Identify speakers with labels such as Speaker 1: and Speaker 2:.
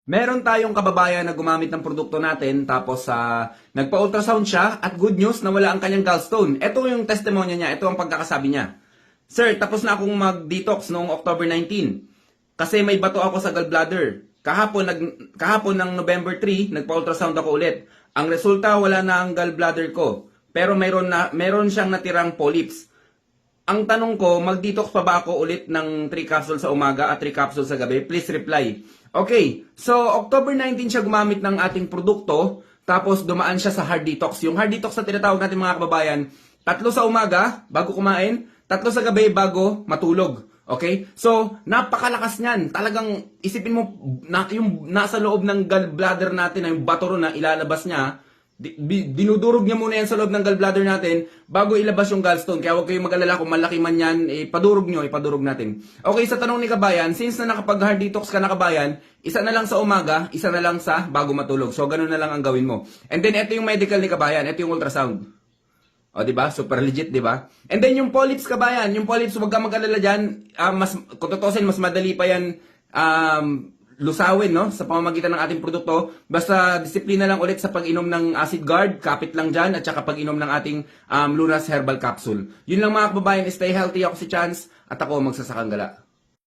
Speaker 1: Meron tayong kababayan na gumamit ng produkto natin tapos nagpa-ultrasound siya at good news na wala ang kanyang gallstone. Ito yung testimonya niya, ito ang pagkakasabi niya. Sir, tapos na akong mag-detox noong October 19 kasi may bato ako sa gallbladder. Kahapon ng November 3, nagpa-ultrasound ako ulit. Ang resulta, wala na ang gallbladder ko. Pero meron siyang natirang polyps. Ang tanong ko, mag-detox pa ba ako ulit ng 3 capsules sa umaga at 3 capsules sa gabi? Please reply. Okay, so October 19 siya gumamit ng ating produkto, tapos dumaan siya sa hard detox. Yung hard detox na tinatawag natin mga kababayan, 3 sa umaga bago kumain, 3 sa gabi bago matulog. Okay? So, napakalakas niyan. Talagang isipin mo, yung nasa loob ng gallbladder natin, na yung bato ron na ilalabas niya, dinudurog niya muna yan sa loob ng gallbladder natin bago ilabas yung gallstone. Kaya huwag kayong mag-alala kung malaki man yan, ipadurog natin. Okay, sa tanong ni Kabayan, since na nakapag hard detox ka na Kabayan, isa na lang sa umaga, isa na lang sa bago matulog. So, ganun na lang ang gawin mo. And then, ito yung medical ni Kabayan, ito yung ultrasound. O, diba? Super legit, diba? And then, yung polyps Kabayan, yung polyps, huwag ka mag-alala dyan, kung tutusin, mas madali pa yan, lusawin, no? Sa pamamagitan ng ating produkto. Basta disiplina lang ulit sa pag-inom ng acid guard, kapit lang dyan, at saka pag-inom ng ating Lunas Herbal Capsule. Yun lang mga kababayan, stay healthy. Ako si Chance, at ako magsasakang gala.